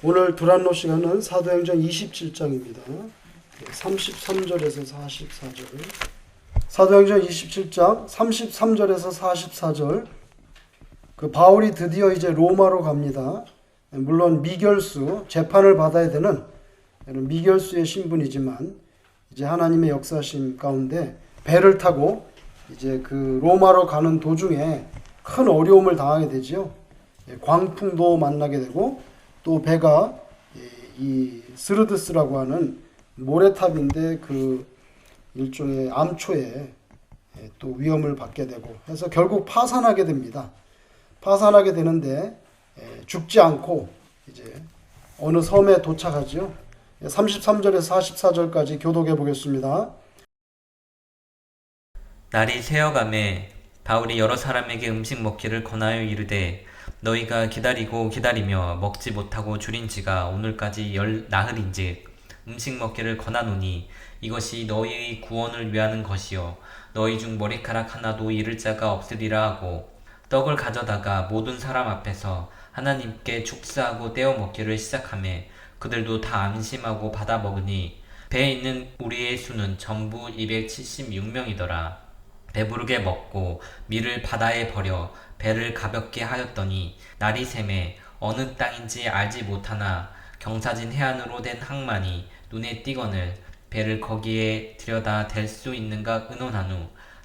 오늘 두란노 시간은 사도행전 27장입니다. 33절에서 44절. 사도행전 27장 33절에서 44절. 그 바울이 드디어 이제 로마로 갑니다. 물론 미결수, 재판을 받아야 되는 미결수의 신분이지만 이제 하나님의 역사심 가운데 배를 타고 이제 그 로마로 가는 도중에 큰 어려움을 당하게 되지요. 광풍도 만나게 되고 또 배가 이 스르드스라고 하는 모래탑인데 그 일종의 암초에 또 위험을 받게 되고 해서 결국 파산하게 됩니다. 파산하게 되는데 죽지 않고 이제 어느 섬에 도착하죠. 33절에서 44절까지 교독해 보겠습니다. 날이 새어가매 바울이 여러 사람에게 음식 먹기를 권하여 이르되 너희가 기다리고 기다리며 먹지 못하고 줄인 지가 오늘까지 10나흘인즉 음식 먹기를 권하노니 이것이 너희의 구원을 위하는 것이요 너희 중 머리카락 하나도 잃을 자가 없으리라 하고 떡을 가져다가 모든 사람 앞에서 하나님께 축사하고 떼어 먹기를 시작하매 그들도 다 안심하고 받아 먹으니 배에 있는 우리의 수는 전부 276명이더라. 배부르게 먹고 밀을 바다에 버려 배를 가볍게 하였더니 날이 새매 어느 땅인지 알지 못하나 경사진 해안으로 된 항만이 눈에 띄거늘 배를 거기에 들여다 댈 수 있는가 의논한 후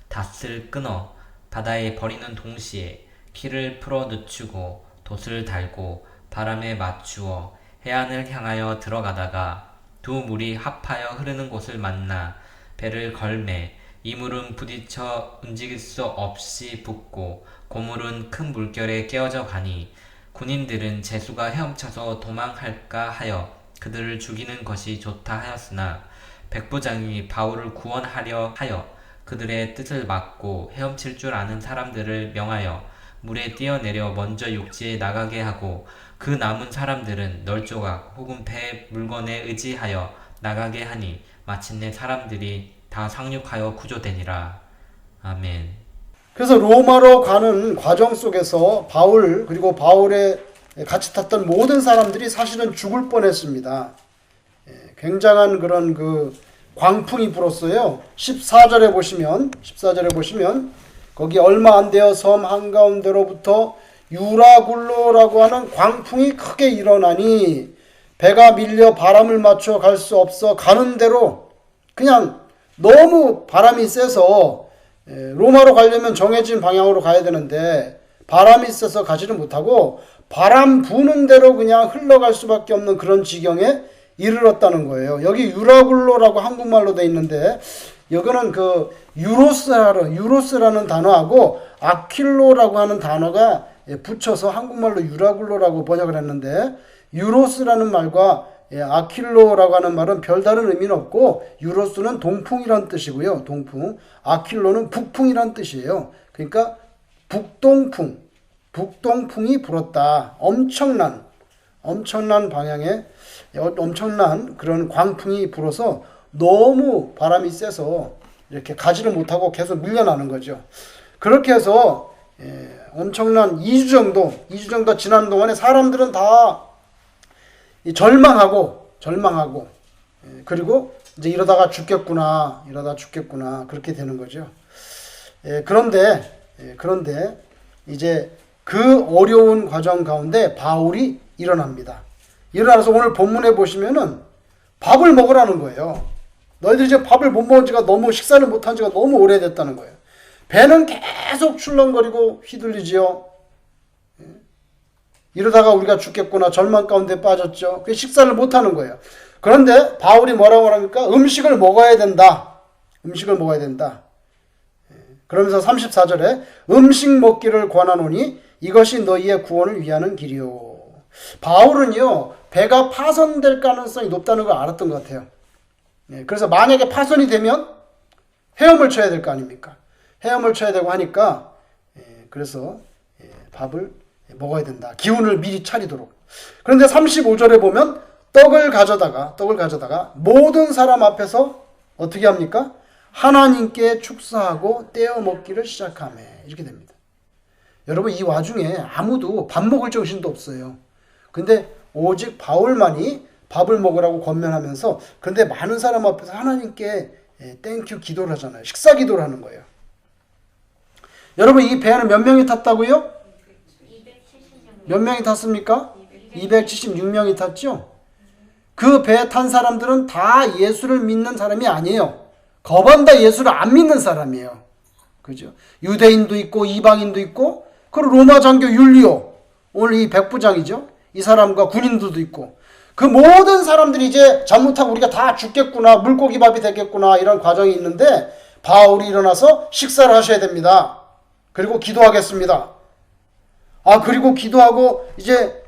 닷을 끊어 바다에 버리는 동시에 키를 풀어 늦추고 돛을 달고 바람에 맞추어 해안을 향하여 들어가다가 두 물이 합하여 흐르는 곳을 만나 배를 걸매 이 물은 부딪혀 움직일 수 없이 붓고 고물은 큰 물결에 깨어져 가니 군인들은 제수가 헤엄쳐서 도망할까 하여 그들을 죽이는 것이 좋다 하였으나 백부장이 바울을 구원하려 하여 그들의 뜻을 막고 헤엄칠 줄 아는 사람들을 명하여 물에 뛰어내려 먼저 육지에 나가게 하고 그 남은 사람들은 널조각 혹은 배 물건에 의지하여 나가게 하니 마침내 사람들이 다 상륙하여 구조되니라. 아멘. 그래서 로마로 가는 과정 속에서 바울 그리고 바울의 같이 탔던 모든 사람들이 사실은 죽을 뻔했습니다. 굉장한 그런 그 광풍이 불었어요. 14절에 보시면 거기 얼마 안 되어 섬 한가운데로부터 유라굴로라고 하는 광풍이 크게 일어나니 배가 밀려 바람을 맞춰 갈 수 없어 가는 대로 그냥 너무 바람이 세서 로마로 가려면 정해진 방향으로 가야 되는데 바람이 세서 가지를 못하고 바람 부는 대로 그냥 흘러갈 수밖에 없는 그런 지경에 이르렀다는 거예요. 여기 유라굴로라고 한국말로 돼 있는데 여기는 그 유로스라는 단어하고 아킬로라고 하는 단어가 붙여서 한국말로 유라굴로라고 번역을 했는데 유로스라는 말과 아킬로라고 하는 말은 별다른 의미는 없고 유로스는 동풍이란 뜻이고요. 동풍. 아킬로는 북풍이란 뜻이에요. 그러니까 북동풍이 불었다. 엄청난 방향에 엄청난 그런 광풍이 불어서 너무 바람이 세서 이렇게 가지를 못하고 계속 밀려나는 거죠. 그렇게 해서 엄청난 2주 정도 지난 동안에 사람들은 다 절망하고 그리고 이제 이러다 죽겠구나 그렇게 되는 거죠. 그런데 이제 그 어려운 과정 가운데 바울이 일어납니다. 일어나서 오늘 본문에 보시면은 밥을 먹으라는 거예요. 너희들이 이제 밥을 못 먹은 지가 식사를 못한 지가 너무 오래됐다는 거예요. 배는 계속 출렁거리고 휘둘리지요. 이러다가 우리가 죽겠구나 절망 가운데 빠졌죠. 그 식사를 못하는 거예요. 그런데 바울이 뭐라고 합니까? 음식을 먹어야 된다. 그러면서 34절에 음식 먹기를 권하노니 이것이 너희의 구원을 위하는 길이요. 바울은요 배가 파손될 가능성이 높다는 걸 알았던 것 같아요. 그래서 만약에 파손이 되면 헤엄을 쳐야 될 거 아닙니까? 헤엄을 쳐야 되고 하니까 그래서 밥을 먹어야 된다. 기운을 미리 차리도록. 그런데 35절에 보면 떡을 가져다가 모든 사람 앞에서 어떻게 합니까? 하나님께 축사하고 떼어 먹기를 시작하며 이렇게 됩니다. 여러분 이 와중에 아무도 밥 먹을 정신도 없어요. 근데 오직 바울만이 밥을 먹으라고 권면하면서, 그런데 많은 사람 앞에서 하나님께 땡큐 기도를 하잖아요. 식사 기도를 하는 거예요. 여러분, 이 배에는 몇 명이 탔다고요? 몇 명이 탔습니까? 276명이 탔죠? 그 배에 탄 사람들은 다 예수를 믿는 사람이 아니에요. 거반다 예수를 안 믿는 사람이에요. 그죠? 유대인도 있고 이방인도 있고, 그리고 로마 장교 율리오, 오늘 이 백부장이죠. 이 사람과 군인들도 있고, 그 모든 사람들이 이제 잘못하고 우리가 다 죽겠구나, 물고기 밥이 되겠구나, 이런 과정이 있는데 바울이 일어나서 식사를 하셔야 됩니다. 그리고 기도하겠습니다. 그리고 기도하고 이제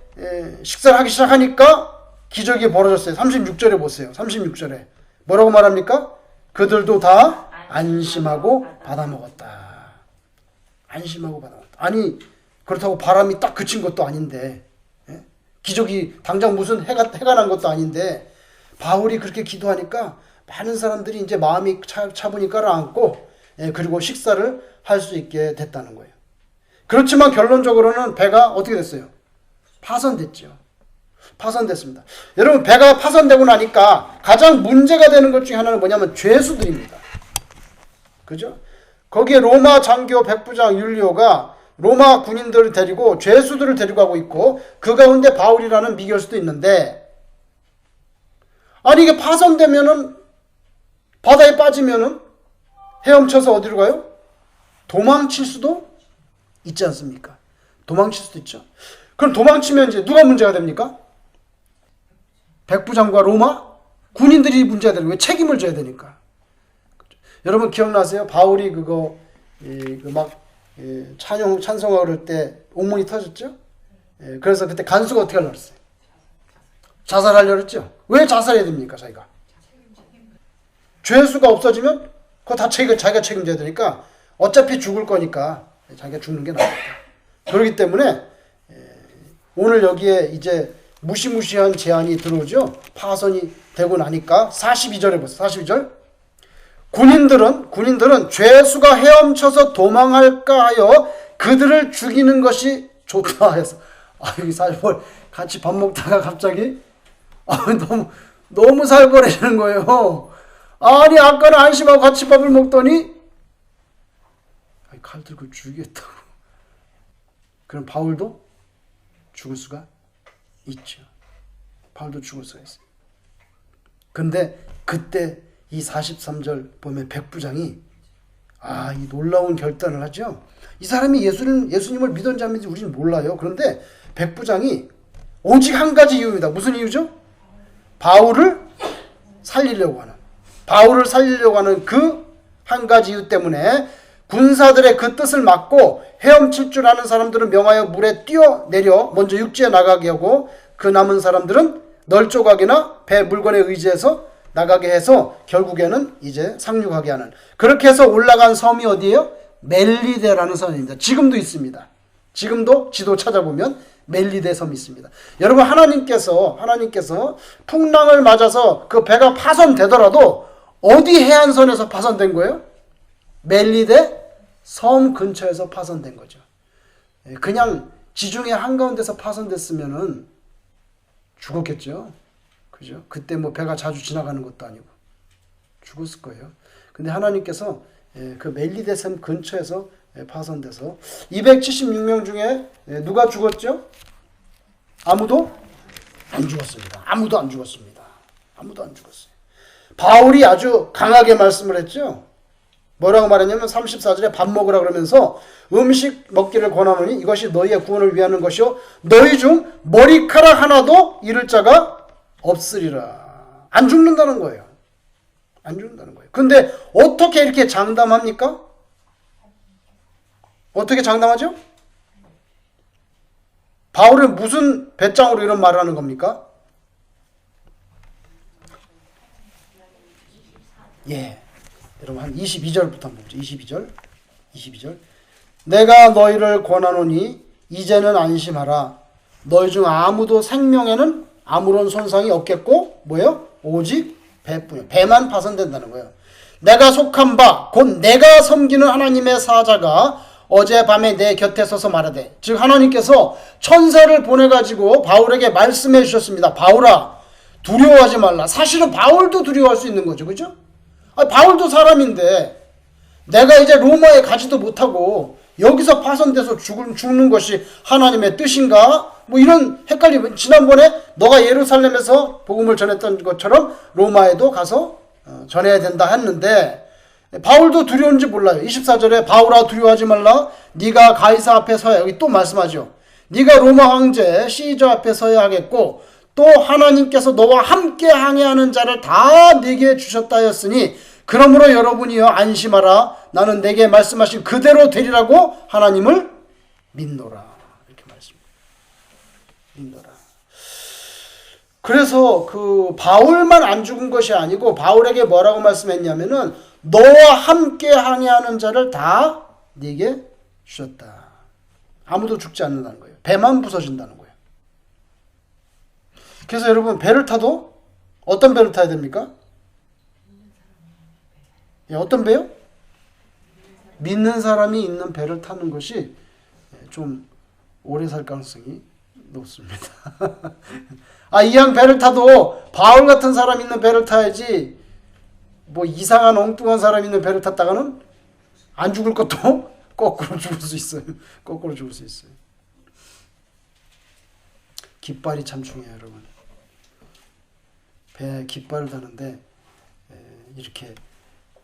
식사를 하기 시작하니까 기적이 벌어졌어요. 36절에 보세요. 36절에 뭐라고 말합니까? 그들도 다 안심하고 받아먹었다. 안심하고 받아먹었다. 아니, 그렇다고 바람이 딱 그친 것도 아닌데, 기적이 당장 무슨 해가 난 것도 아닌데, 바울이 그렇게 기도하니까 많은 사람들이 이제 마음이 차분히 깔아앉고, 그리고 식사를 할 수 있게 됐다는 거예요. 그렇지만 결론적으로는 배가 어떻게 됐어요? 파손됐죠. 파손됐습니다. 여러분, 배가 파손되고 나니까 가장 문제가 되는 것 중에 하나는 뭐냐면 죄수들입니다. 그죠? 거기에 로마 장교 백부장 율리오가 로마 군인들을 데리고 죄수들을 데리고 가고 있고, 그 가운데 바울이라는 미교수도 있는데, 아니 이게 파손되면은, 바다에 빠지면은 헤엄쳐서 어디로 가요? 도망칠 수도 있지 않습니까? 도망칠 수도 있죠. 그럼 도망치면 이제 누가 문제가 됩니까? 백부장과 로마 군인들이 문제가 되는 거예요. 책임을 져야 되니까. 여러분 기억나세요? 바울이 찬송하고 그럴 때 옥문이 터졌죠? 그래서 그때 간수가 어떻게 하려고 그랬어요? 자살하려고 했죠? 왜 자살해야 됩니까, 자기가? 죄수가 없어지면 그거 다 자기가 책임져야 되니까, 어차피 죽을 거니까 자기가 죽는 게 낫다. 그렇기 때문에 오늘 여기에 이제 무시무시한 제안이 들어오죠. 파손이 되고 나니까 42절에 보세요. 42절. 군인들은 죄수가 헤엄쳐서 도망할까 하여 그들을 죽이는 것이 좋다 해서, 여기 살벌 같이 밥 먹다가 갑자기 너무 살벌해지는 거예요. 아니 아까는 안심하고 같이 밥을 먹더니 칼 들고 죽이겠다고. 그럼 바울도 죽을 수가 있죠. 바울도 죽을 수가 있어요. 근데 그때 이 43절 보면 백부장이 이 놀라운 결단을 하죠. 이 사람이 예수님을 믿었는지 안 믿는지 우리는 몰라요. 그런데 백부장이 오직 한 가지 이유입니다. 무슨 이유죠? 바울을 살리려고 하는 그 한 가지 이유 때문에 군사들의 그 뜻을 막고 헤엄칠 줄 아는 사람들은 명하여 물에 뛰어내려 먼저 육지에 나가게 하고, 그 남은 사람들은 널조각이나 배 물건에 의지해서 나가게 해서 결국에는 이제 상륙하게 하는, 그렇게 해서 올라간 섬이 어디예요? 멜리데라는 섬입니다. 지금도 있습니다. 지금도 지도 찾아보면 멜리데 섬이 있습니다. 여러분, 하나님께서 풍랑을 맞아서 그 배가 파손되더라도 어디 해안선에서 파손된 거예요? 멜리데 섬 근처에서 파손된 거죠. 그냥 지중해 한가운데서 파손됐으면은 죽었겠죠. 그죠? 그때 배가 자주 지나가는 것도 아니고 죽었을 거예요. 근데 하나님께서 그 멜리데 섬 근처에서 파손돼서 276명 중에 누가 죽었죠? 아무도 안 죽었습니다. 아무도 안 죽었어요. 바울이 아주 강하게 말씀을 했죠. 뭐라고 말했냐면 34절에 밥 먹으라 그러면서 음식 먹기를 권하노니 이것이 너희의 구원을 위하는 것이요 너희 중 머리카락 하나도 잃을 자가 없으리라. 안 죽는다는 거예요. 근데 어떻게 이렇게 장담합니까? 어떻게 장담하죠? 바울은 무슨 배짱으로 이런 말을 하는 겁니까? 여러분 한 22절부터 한번 보죠. 22절. 내가 너희를 권하노니 이제는 안심하라. 너희 중 아무도 생명에는 아무런 손상이 없겠고 뭐예요? 오직 배뿐이요. 배만 파손된다는 거예요. 내가 속한 바 곧 내가 섬기는 하나님의 사자가 어젯밤에 내 곁에 서서 말하되, 즉 하나님께서 천사를 보내가지고 바울에게 말씀해 주셨습니다. 바울아, 두려워하지 말라. 사실은 바울도 두려워할 수 있는 거죠. 그죠? 바울도 사람인데 내가 이제 로마에 가지도 못하고 여기서 파손돼서 죽는 것이 하나님의 뜻인가? 뭐 이런 헷갈림. 지난번에 너가 예루살렘에서 복음을 전했던 것처럼 로마에도 가서 전해야 된다 했는데 바울도 두려운지 몰라요. 24절에 바울아 두려워하지 말라. 네가 가이사 앞에 서야, 여기 또 말씀하죠. 네가 로마 황제 시저 앞에 서야 하겠고 또 하나님께서 너와 함께 항해하는 자를 다 네게 주셨다 하였으니 그러므로 여러분이여 안심하라. 나는 내게 말씀하신 그대로 되리라고 하나님을 믿노라. 이렇게 말씀합니다. 믿노라. 그래서 그 바울만 안 죽은 것이 아니고 바울에게 뭐라고 말씀했냐면은 너와 함께 항해하는 자를 다 네게 주셨다. 아무도 죽지 않는다는 거예요. 배만 부서진다는 거예요. 그래서 여러분 배를 타도 어떤 배를 타야 됩니까? 예, 어떤 배요? 믿는 사람이 있는 배를 타는 것이 좀 오래 살 가능성이 높습니다. 이왕 배를 타도 바울 같은 사람 있는 배를 타야지 뭐 이상한 엉뚱한 사람 있는 배를 탔다가는 안 죽을 것도 거꾸로 죽을 수 있어요. 거꾸로 죽을 수 있어요. 깃발이 참 중요해요, 여러분. 배에 깃발을 다는데 이렇게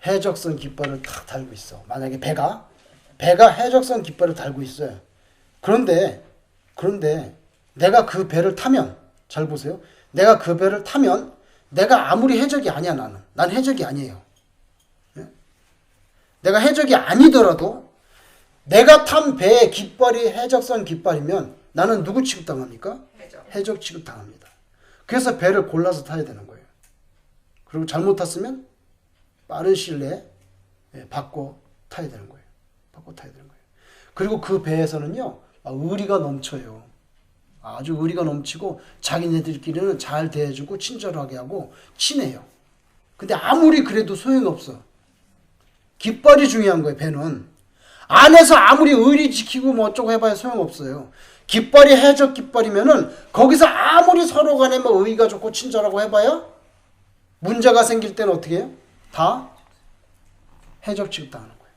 해적선 깃발을 탁 달고 있어. 만약에 배가 해적선 깃발을 달고 있어요. 그런데 내가 그 배를 타면, 잘 보세요. 내가 그 배를 타면 내가 아무리 해적이 아니야, 난 해적이 아니에요. 내가 해적이 아니더라도 내가 탄 배의 깃발이 해적선 깃발이면 나는 누구 취급당합니까? 해적 취급당합니다. 그래서 배를 골라서 타야 되는 거예요. 그리고 잘못 탔으면 빠른 시일 내에 바꿔 타야 되는 거예요. 그리고 그 배에서는요, 의리가 넘쳐요. 아주 의리가 넘치고 자기네들끼리는 잘 대해주고 친절하게 하고 친해요. 근데 아무리 그래도 소용없어. 깃발이 중요한 거예요. 배는 안에서 아무리 의리 지키고 뭐 어쩌고 해봐야 소용없어요. 깃발이 해적 깃발이면은 거기서 아무리 서로 간에 뭐 의의가 좋고 친절하고 해봐야 문제가 생길 때는 어떻게 해요? 다 해적 취급당하는 거예요.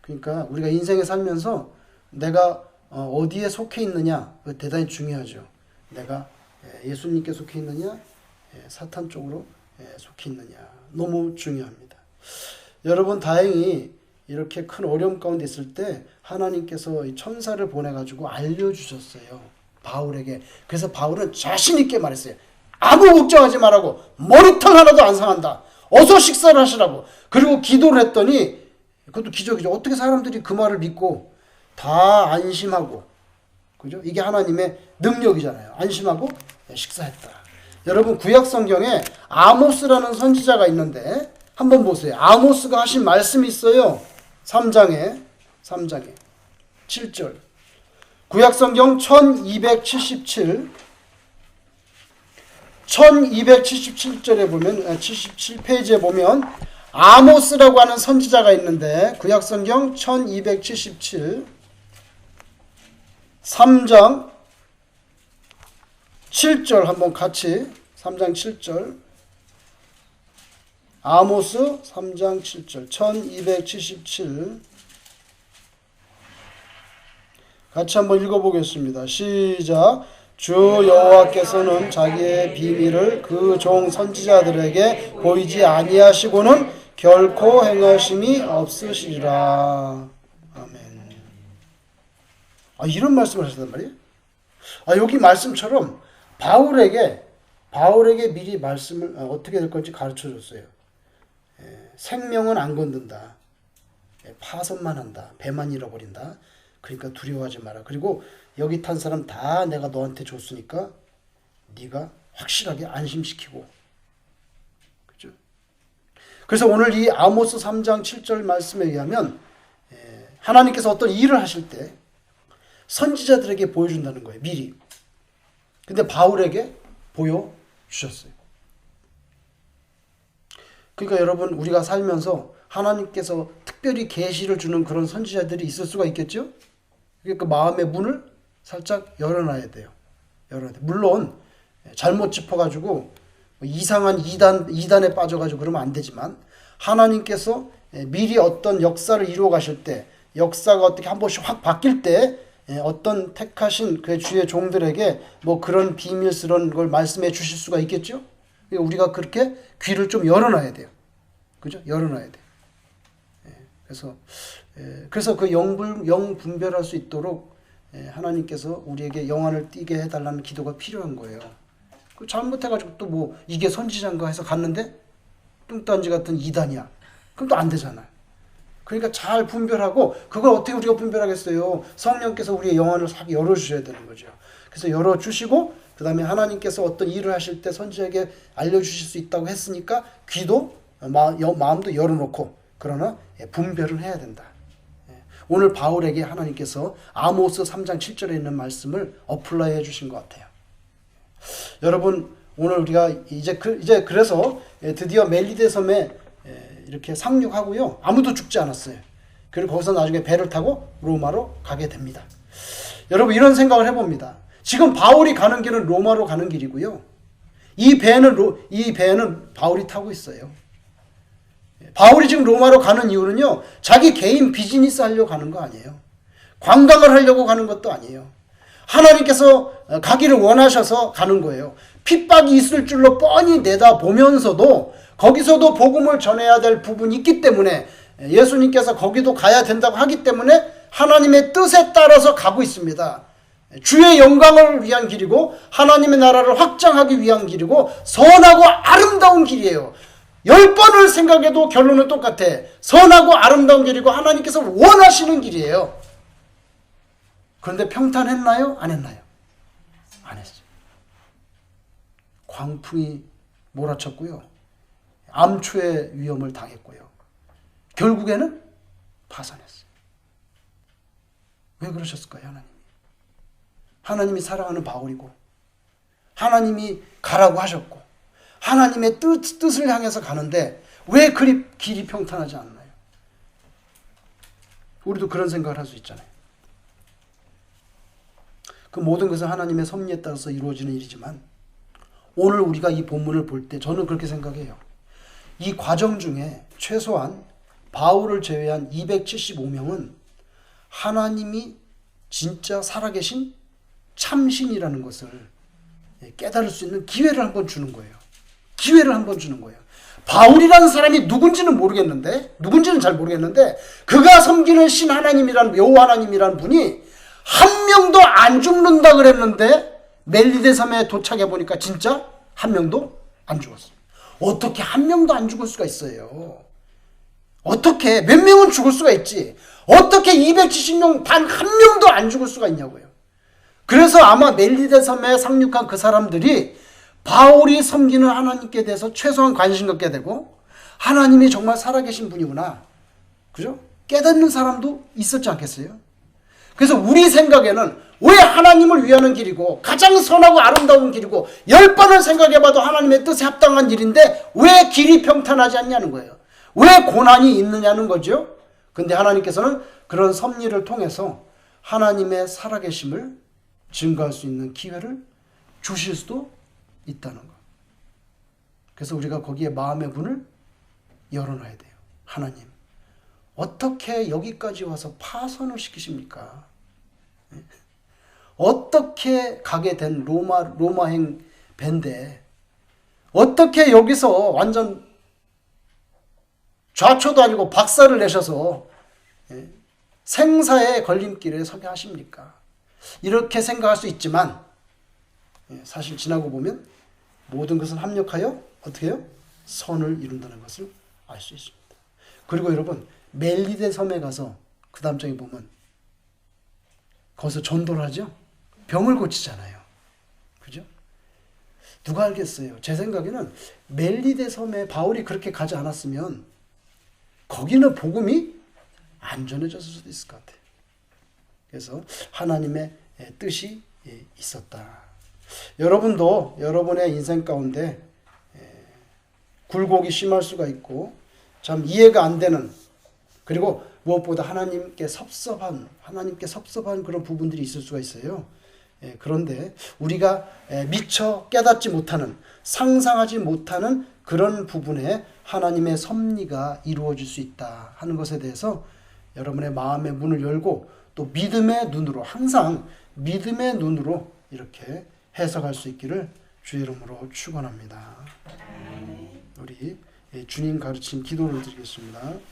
그러니까 우리가 인생에 살면서 내가 어디에 속해 있느냐 대단히 중요하죠. 내가 예수님께 속해 있느냐 사탄 쪽으로 속해 있느냐 너무 중요합니다. 여러분 다행히 이렇게 큰 어려움 가운데 있을 때 하나님께서 이 천사를 보내가지고 알려주셨어요. 바울에게. 그래서 바울은 자신 있게 말했어요. 아무 걱정하지 말라고. 머리털 하나도 안 상한다. 어서 식사를 하시라고. 그리고 기도를 했더니 그것도 기적이죠. 어떻게 사람들이 그 말을 믿고 다 안심하고, 그죠? 이게 하나님의 능력이잖아요. 안심하고 식사했다. 여러분 구약 성경에 아모스라는 선지자가 있는데 한번 보세요. 아모스가 하신 말씀이 있어요. 3장에 7절. 구약 성경 1277절에 보면 77페이지에 보면 아모스라고 하는 선지자가 있는데 구약 성경 1277 3장 7절 한번 같이 3장 7절 아모스 3장 7절 1277 같이 한번 읽어보겠습니다. 시작. 주 여호와께서는 자기의 비밀을 그 종 선지자들에게 보이지 아니하시고는 결코 행하심이 없으시리라. 아멘. 이런 말씀을 하셨단 말이에요. 여기 말씀처럼 바울에게 미리 말씀을 어떻게 될 건지 가르쳐 줬어요. 생명은 안 건든다. 파손만 한다. 배만 잃어버린다. 그러니까 두려워하지 마라. 그리고 여기 탄 사람 다 내가 너한테 줬으니까 네가 확실하게 안심시키고. 그죠? 그래서 오늘 이 아모스 3장 7절 말씀에 의하면 하나님께서 어떤 일을 하실 때 선지자들에게 보여준다는 거예요. 미리. 근데 바울에게 보여주셨어요. 그러니까 여러분, 우리가 살면서 하나님께서 특별히 계시를 주는 그런 선지자들이 있을 수가 있겠죠? 그러니까 마음의 문을 살짝 열어놔야 돼요. 열어야 돼요. 물론 잘못 짚어가지고 이상한 이단에 빠져가지고 그러면 안 되지만, 하나님께서 미리 어떤 역사를 이루어 가실 때, 역사가 어떻게 한 번씩 확 바뀔 때 어떤 택하신 그 주의 종들에게 뭐 그런 비밀스러운 걸 말씀해 주실 수가 있겠죠? 우리가 그렇게 귀를 좀 열어놔야 돼요. 그죠? 열어놔야 돼요. 그래서 그 영 분별할 수 있도록 하나님께서 우리에게 영안을 띠게 해달라는 기도가 필요한 거예요. 그 잘못해가지고 또 뭐 이게 선지자인가 해서 갔는데 뚱딴지 같은 이단이야. 그럼 또 안 되잖아요. 그러니까 잘 분별하고, 그걸 어떻게 우리가 분별하겠어요? 성령께서 우리의 영안을 싹 열어주셔야 되는 거죠. 그래서 열어주시고, 그 다음에 하나님께서 어떤 일을 하실 때 선지자에게 알려주실 수 있다고 했으니까 귀도 마음도 열어놓고, 그러나 분별을 해야 된다. 오늘 바울에게 하나님께서 아모스 3장 7절에 있는 말씀을 어플라이 해주신 것 같아요. 여러분, 오늘 우리가 이제 그래서 드디어 멜리데 섬에 이렇게 상륙하고요, 아무도 죽지 않았어요. 그리고 거기서 나중에 배를 타고 로마로 가게 됩니다. 여러분, 이런 생각을 해봅니다. 지금 바울이 가는 길은 로마로 가는 길이고요, 이 배는 바울이 타고 있어요. 바울이 지금 로마로 가는 이유는요, 자기 개인 비즈니스 하려고 가는 거 아니에요. 관광을 하려고 가는 것도 아니에요. 하나님께서 가기를 원하셔서 가는 거예요. 핍박이 있을 줄로 뻔히 내다보면서도 거기서도 복음을 전해야 될 부분이 있기 때문에, 예수님께서 거기도 가야 된다고 하기 때문에 하나님의 뜻에 따라서 가고 있습니다. 주의 영광을 위한 길이고 하나님의 나라를 확장하기 위한 길이고 선하고 아름다운 길이에요. 10번을 생각해도 결론은 똑같아. 선하고 아름다운 길이고 하나님께서 원하시는 길이에요. 그런데 평탄했나요? 안 했나요? 안 했어요. 광풍이 몰아쳤고요, 암초의 위험을 당했고요, 결국에는 파산했어요. 왜 그러셨을까요? 하나님이 사랑하는 바울이고, 하나님이 가라고 하셨고, 하나님의 뜻을 향해서 가는데 왜 길이 평탄하지 않나요? 우리도 그런 생각을 할 수 있잖아요. 그 모든 것은 하나님의 섭리에 따라서 이루어지는 일이지만, 오늘 우리가 이 본문을 볼 때 저는 그렇게 생각해요. 이 과정 중에 최소한 바울을 제외한 275명은 하나님이 진짜 살아계신 참신이라는 것을 깨달을 수 있는 기회를 한번 주는 거예요. 기회를 한번 주는 거예요. 바울이라는 사람이 누군지는 잘 모르겠는데 그가 섬기는 신 하나님이란, 여호와 하나님이라는 분이 한 명도 안 죽는다 그랬는데 멜리데 섬에 도착해 보니까 진짜 한 명도 안 죽었어요. 어떻게 한 명도 안 죽을 수가 있어요? 어떻게 몇 명은 죽을 수가 있지, 어떻게 270명 단 한 명도 안 죽을 수가 있냐고요. 그래서 아마 멜리데 섬에 상륙한 그 사람들이 바울이 섬기는 하나님께 대해서 최소한 관심 갖게 되고, 하나님이 정말 살아계신 분이구나, 그죠? 깨닫는 사람도 있었지 않겠어요? 그래서 우리 생각에는 왜 하나님을 위하는 길이고 가장 선하고 아름다운 길이고 10번을 생각해봐도 하나님의 뜻에 합당한 일인데 왜 길이 평탄하지 않냐는 거예요. 왜 고난이 있느냐는 거죠. 근데 하나님께서는 그런 섭리를 통해서 하나님의 살아계심을 증거할 수 있는 기회를 주실 수도 있다는 거. 그래서 우리가 거기에 마음의 문을 열어놔야 돼요. 하나님, 어떻게 여기까지 와서 파선을 시키십니까? 어떻게 가게 된 로마행 배인데 어떻게 여기서 완전 좌초도 아니고 박살을 내셔서 생사의 걸림길에 서게 하십니까? 이렇게 생각할 수 있지만 사실 지나고 보면 모든 것은 합력하여 어떻게 해요? 선을 이룬다는 것을 알 수 있습니다. 그리고 여러분, 멜리데 섬에 가서 그 다음 장에 보면 거기서 전도를 하죠. 병을 고치잖아요. 그죠? 누가 알겠어요? 제 생각에는 멜리데 섬에 바울이 그렇게 가지 않았으면 거기는 복음이 안 전해졌을 수도 있을 것 같아요. 그래서 하나님의 뜻이 있었다. 여러분도 여러분의 인생 가운데 굴곡이 심할 수가 있고 참 이해가 안 되는, 그리고 무엇보다 하나님께 섭섭한 그런 부분들이 있을 수가 있어요. 그런데 우리가 미처 깨닫지 못하는, 상상하지 못하는 그런 부분에 하나님의 섭리가 이루어질 수 있다 하는 것에 대해서 여러분의 마음의 문을 열고 또 믿음의 눈으로, 항상 믿음의 눈으로 이렇게 해석할 수 있기를 주의 이름으로 축원합니다. 우리 주님 가르친 기도를 드리겠습니다.